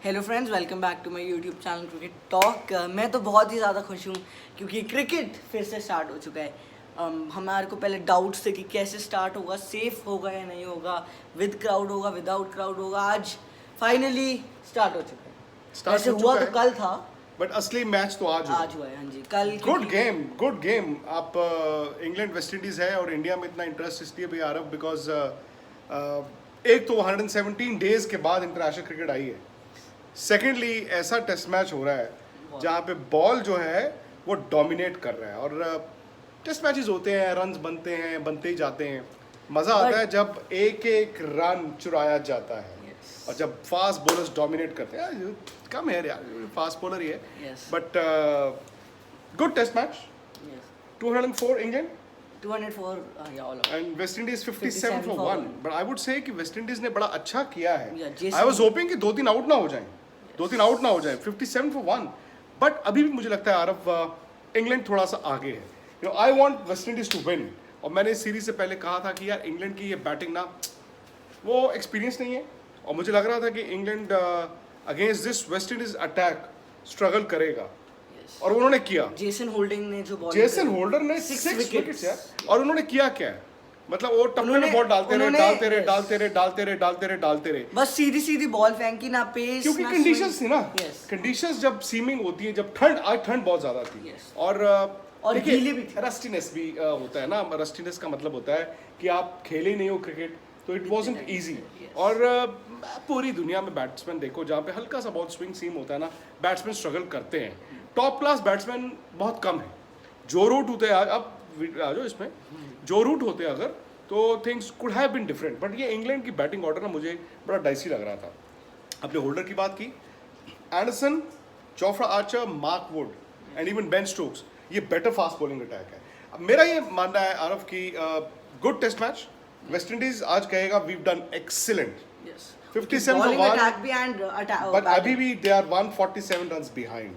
Hello friends, welcome back to my YouTube channel cricket talk. मैं तो बहुत ही ज़्यादा खुश हूँ क्योंकि क्रिकेट फिर से स्टार्ट हो चुका है। हमारे को पहले डाउट्स थे कि कैसे स्टार्ट होगा, सेफ होगा या नहीं होगा, विद क्राउड होगा, विदाउट क्राउड होगा। आज फाइनली स्टार्ट हो चुका है। स्टार्ट वैसे हो हुआ चुका तो है कल था, बट असली मैच तो आज आज हुआ है। हाँ जी, कल गुड गेम। आप इंग्लैंड वेस्ट इंडीज है और इंडिया में इतना इंटरेस्ट इसलिए भी आ रहा है बिकॉज एक तो 117 डेज के बाद इंटरनेशनल क्रिकेट आई है। सेकेंडली ऐसा टेस्ट मैच हो रहा है जहाँ पे बॉल जो है वो डोमिनेट कर रहा है और टेस्ट मैचेस होते हैं, रन्स बनते ही जाते हैं। मज़ा आता है जब एक एक रन चुराया जाता है और जब फास्ट बॉलर्स डोमिनेट करते हैं। कम है यार, फास्ट बॉलर ही है but good test match. 204 England 204 and West Indies 57 for 1 but I would say कि वेस्ट इंडीज ने बड़ा अच्छा किया है। Yeah, आई वाज होपिंग कि 2-3 आउट ना हो जाएं, 2-3 आउट ना हो जाएं। 57 for 1 बट अभी भी मुझे लगता है आरव इंग्लैंड थोड़ा सा आगे है। You know, I want West Indies to win. और मैंने इस सीरीज से पहले कहा था कि यार इंग्लैंड की ये बैटिंग ना वो एक्सपीरियंस नहीं है और मुझे लग रहा था कि England against this West Indies attack struggle करेगा और उन्होंने किया। जेसन होल्डर ने 6 विकेट्स है और उन्होंने किया क्या है, मतलब वो टप्पे में बॉल डालते रहे बस सीधी बॉल फेंकी, ना पेस, क्योंकि कंडीशंस थी ना। कंडीशंस जब सीमिंग होती है, जब ठंड बहुत ज्यादा थी और गीली भी थी। रस्टीनेस भी होता है ना। रस्टीनेस का मतलब होता है कि आप खेले ही नहीं हो क्रिकेट, तो इट वॉजंट ईजी। और पूरी दुनिया में बैट्समैन देखो जहाँ पे हल्का सा बहुत स्विंग सीम होता है ना, बैट्समैन स्ट्रगल करते हैं। टॉप क्लास बैट्समैन बहुत कम है। जो रूट होते हैं, अब आ जाओ इसमें, जो रूट होते अगर तो things could have been different. But ये इंग्लैंड की बैटिंग ऑर्डर ना मुझे बड़ा डाइसी लग रहा था। अपने होल्डर की बात की, Anderson, Jofra Archer, Mark Wood and even Ben Stokes, ये बेटर फास्ट बॉलिंग अटैक है। अब मेरा ये मानना है आरव की good test match. West Indies आज कहेगा we done excellent. 57 for 1 but अभी भी दे आर 147 रन्स बिहाइंड।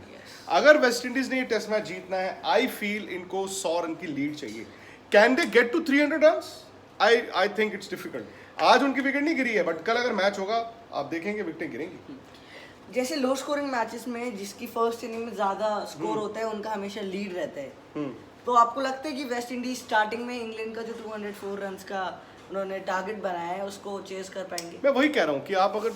अगर वेस्ट इंडीज ने ये टेस्ट मैच जीतना है, आई फील इनको 100 रन की लीड चाहिए। Can they get to 300 runs? I think it's difficult. आज उनकी विकेट नहीं गिरी है बट कल अगर मैच होगा आप देखेंगे विकेटें गिरेंगी। जैसे लो स्कोरिंग मैचेस में जिसकी फर्स्ट इनिंग में ज्यादा स्कोर होता है उनका हमेशा लीड रहता है। तो आपको लगता है कि वेस्ट इंडीज स्टार्टिंग में इंग्लैंड का जो 204 रन्स का उन्होंने टारगेट बनाया है उसको चेस कर पाएंगे? मैं वही कह रहा हूँ कि आप अगर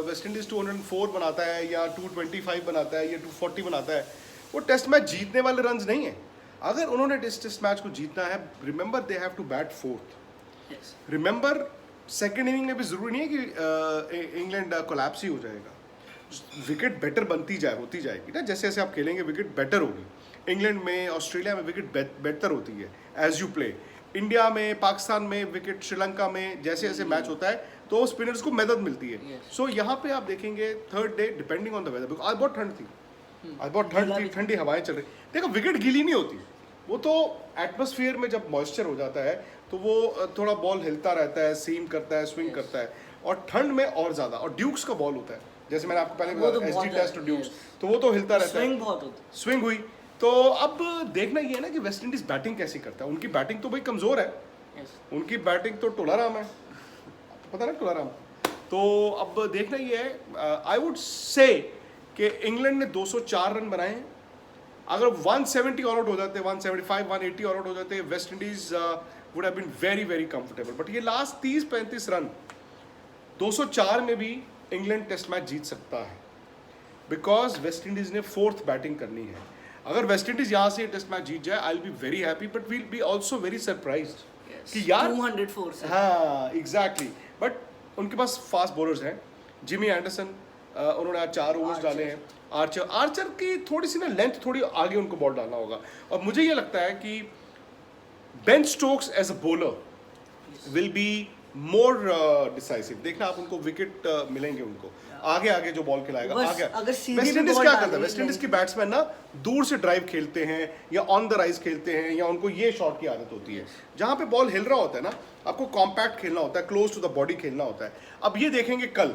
वेस्ट इंडीज 204 बनाता है या 225 बनाता है या 240 बनाता है, वो टेस्ट मैच जीतने वाले रन्स नहीं है। अगर उन्होंने टेस्ट मैच को जीतना है, remember they have to bat fourth. Remember second inning में भी जरूरी नहीं है कि इंग्लैंड कोलैप्स ही हो जाएगा। विकेट बेटर बनती होती जाएगी ना, जैसे जैसे आप खेलेंगे विकेट बेटर होगी। इंग्लैंड में, ऑस्ट्रेलिया में विकेट बेहतर होती है एज यू प्ले। इंडिया में, पाकिस्तान में विकेट, श्रीलंका में जैसे जैसे मैच होता है तो स्पिनर्स को मदद मिलती है। सो यहाँ पे आप देखेंगे third day depending on the weather, because आज बहुत ठंड थी, आज बहुत ठंड थी, ठंडी हवाएं चल रही। देखो विकेट गीली नहीं होती, वो तो एटमॉस्फेयर में जब मॉइस्चर हो जाता है तो वो थोड़ा बॉल हिलता रहता है, सीम करता है, स्विंग करता है। और ठंड में और ज्यादा, और ड्यूक्स का बॉल होता है, जैसे मैंने आपको पहले बताया एसजी टेस्ट और ड्यूक्स, तो वो तो हिलता रहता है, स्विंग बहुत होती है। स्विंग हुई। तो अब देखना ये है ना कि वेस्ट इंडीज बैटिंग कैसी करता है। उनकी बैटिंग तो भाई कमजोर है, उनकी बैटिंग तो टोलाराम है, पता ना टोलाराम। तो अब देखना ये है, आई वुड से कि इंग्लैंड ने 204 रन बनाए हैं। अगर 170 ऑल आउट हो जाते, 175 180 ऑल आउट हो जाते, West Indies would have been very very comfortable. But ये लास्ट 30-35 रन 204 में भी इंग्लैंड टेस्ट मैच जीत सकता है, बिकॉज वेस्ट इंडीज ने फोर्थ बैटिंग करनी है। अगर वेस्ट इंडीज यहाँ से टेस्ट मैच जीत जाए, I will be very happy but will be also very surprised कि यार 204 से। हाँ एग्जैक्टली। बट उनके पास फास्ट बॉलर्स हैं। जिमी एंडरसन, उन्होंने आज 4 ओवर्स डाले हैं। आर्चर की थोड़ी सी ना लेंथ, थोड़ी आगे उनको बॉल डालना होगा। और मुझे ये लगता है कि Ben Stokes as a bowler will be more decisive. देखना आप उनको विकेट मिलेंगे उनको, आगे आगे जो बॉल खिलाएगा आगे। वेस्ट इंडीज क्या करता है, वेस्ट इंडीज के बैट्समैन ना दूर से ड्राइव खेलते हैं या ऑन द राइज खेलते हैं, या उनको ये शॉट की आदत होती है जहां पे बॉल हिल रहा होता है ना, आपको कॉम्पैक्ट खेलना होता है, क्लोज टू द बॉडी खेलना होता है। अब ये देखेंगे कल,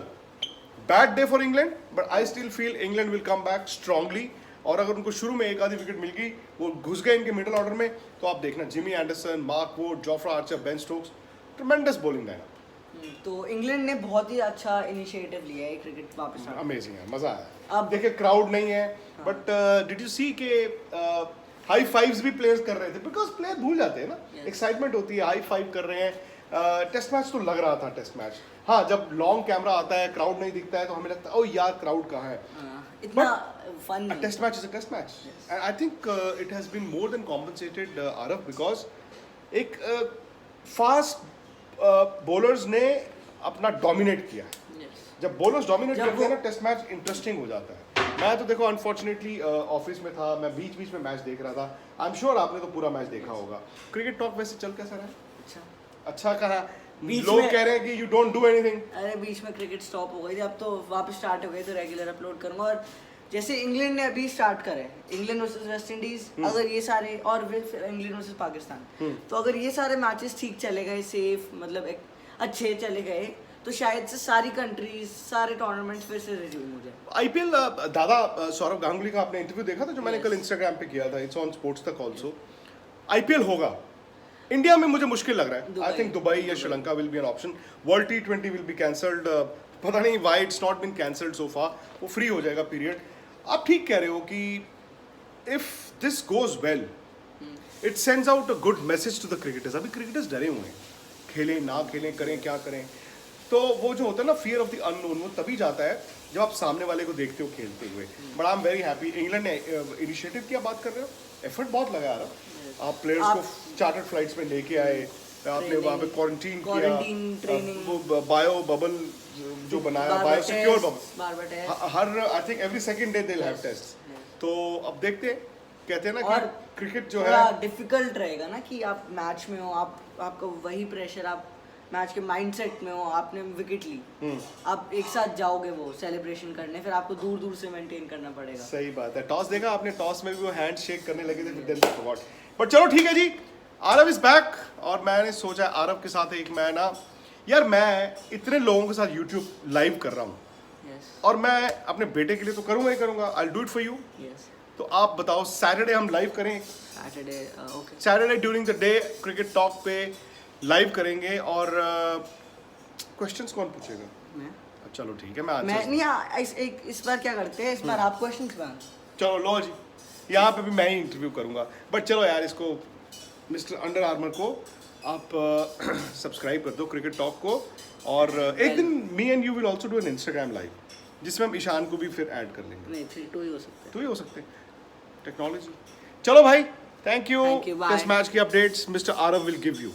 bad day for England but I still feel England will come back strongly. और अगर उनको शुरू में एक आधी विकेट मिल गई, वो घुस गए इनके मिडिल ऑर्डर में, तो आप देखना Jimmy Anderson, Mark Wood, Jofra Archer, Ben Stokes, ट्रेमेंडस bowling lineup. तो इंग्लैंड ने बहुत ही अच्छा इनिशिएटिव लिया है क्रिकेट वापस आने का। अमेजिंग है, मजा आया। अब- देखिए क्राउड नहीं है, बट डिड यू सी के हाई फाइव्स भी प्लेयर्स कर रहे थे, बिकॉज प्लेयर भूल जाते हैं ना, Yes. एक्साइटमेंट होती है, हाई फाइव कर रहे हैं। टेस्ट मैच तो लग रहा था टेस्ट मैच, हाँ जब लॉन्ग कैमरा आता है क्राउड नहीं दिखता है तो हमें लगता है ओ यार क्राउड कहाँ है। इतना fun A test match is a test match. And I think it has been more than compensated, Arav, because एक फास्ट बॉलर्स ने अपना डोमिनेट किया है। जब बॉलर्स डोमिनेट जब करते हैं वो- ना टेस्ट मैच इंटरेस्टिंग हो जाता है। मैं तो देखो अनफॉर्चुनेटली ऑफिस में था, मैं बीच बीच में मैच देख रहा था। आई एम श्योर आपने तो पूरा मैच देखा होगा। क्रिकेट टॉक वैसे चल कैसा रहा? अच्छा। अच्छा कहा। बीच लोग में- कह रहे हैं कि यू डोंट डू एनीथिंग। अरे बीच में क्रिकेट स्टॉप हो गई थी, अब तो वापस स्टार्ट हो गई, तो रेगुलर अपलोड करूंगा। और जैसे इंग्लैंड ने अभी स्टार्ट करे, इंग्लैंड वर्सेस वेस्ट इंडीज, अगर ये सारे, और फिर इंग्लैंड वर्सेस पाकिस्तान, तो अगर ये सारे मैचेस ठीक चले गए, सेफ मतलब एक अच्छे चले गए, तो शायद से सारी कंट्रीज, सारे टूर्नामेंट्स फिर से रिज्यूम हो जाए। आईपीएल दादा सौरव गांगुली का आपने इंटरव्यू देखा था जो मैंने Yes. कल इंस्टाग्राम पे किया था, इट्स ऑन स्पोर्ट्स तक ऑल्सो। आईपीएल होगा इंडिया में, मुझे मुश्किल लग रहा है। आई थिंक दुबई या Sri Lanka will be an option. World T20 will be cancelled, पता नहीं why it's not been cancelled so far. वो फ्री हो जाएगा पीरियड। आप ठीक कह रहे हो कि if this goes well it sends out a good message to the cricketers. अभी क्रिकेटर्स डरे हुए हैं, खेलें ना खेलें, करें क्या करें। तो वो जो होता है ना फियर ऑफ द अननोन, वो तभी जाता है जब आप सामने वाले को देखते हो खेलते हुए। But I am very happy. England ने इनिशिएटिव की आप बात कर रहे हो, एफर्ट बहुत लगा रहा है। आप प्लेयर्स को चार्टर्ड फ्लाइट्स में लेके आए, आपने वहाँ पे क्वारंटीन Quarantine, किया, training। वो बायो बबल जो बनाया, बायो सिक्योर बबल, बार टेस्ट। हर I think every second day they will have test. तो अब देखते हैं, कहते हैं ना और कि क्रिकेट जो थोड़ा है डिफिकल्ट रहेगा ना कि आप मैच में हो, आपका वही प्रेशर, आप मैच के माइंडसेट में हो, आपने विकेट ली, आप एक साथ जाओगे वो सेलिब्रेशन करने, फिर आपको दूर दूर से मेंटेन करना पड़ेगा। सही बात है। टॉस देखा आपने, टॉस में भी वो हैंड शेक करने लगे थे, फिर देन दे फॉरगॉट। बट चलो ठीक है जी, आरव इज बैक। और मैंने सोचा आरव के साथ एक मैं ना, यार मैं इतने लोगों के साथ यूट्यूब लाइव कर रहा हूँ, यस और मैं अपने बेटे के लिए तो करूँगा ही करूँगा, I do it for you. Yes. तो आप बताओ सैटरडे हम लाइव करें, Saturday okay. Saturday during the day cricket talk पे लाइव करेंगे। और क्वेश्चंस कौन पूछेगा? मैं चलो ठीक है, मैं मैं आंसर। नहीं, इस बार क्या करते हैं, इस बार आप क्वेश्चंस बनाओ। चलो लो जी, यहाँ पे भी मैं ही इंटरव्यू करूँगा। बट चलो यार, इसको मिस्टर अंडर आर्मर को आप सब्सक्राइब कर दो, क्रिकेट टॉक को। और एक दिन me and you will also do an Instagram live, जिसमें हम ईशान को भी फिर ऐड कर लेंगे। नहीं 3-2 ही हो सकते हैं। तो ही हो सकते, टेक्नोलॉजी। चलो भाई, thank you. Thank you, bye. Test match की updates mister Aarav will give you.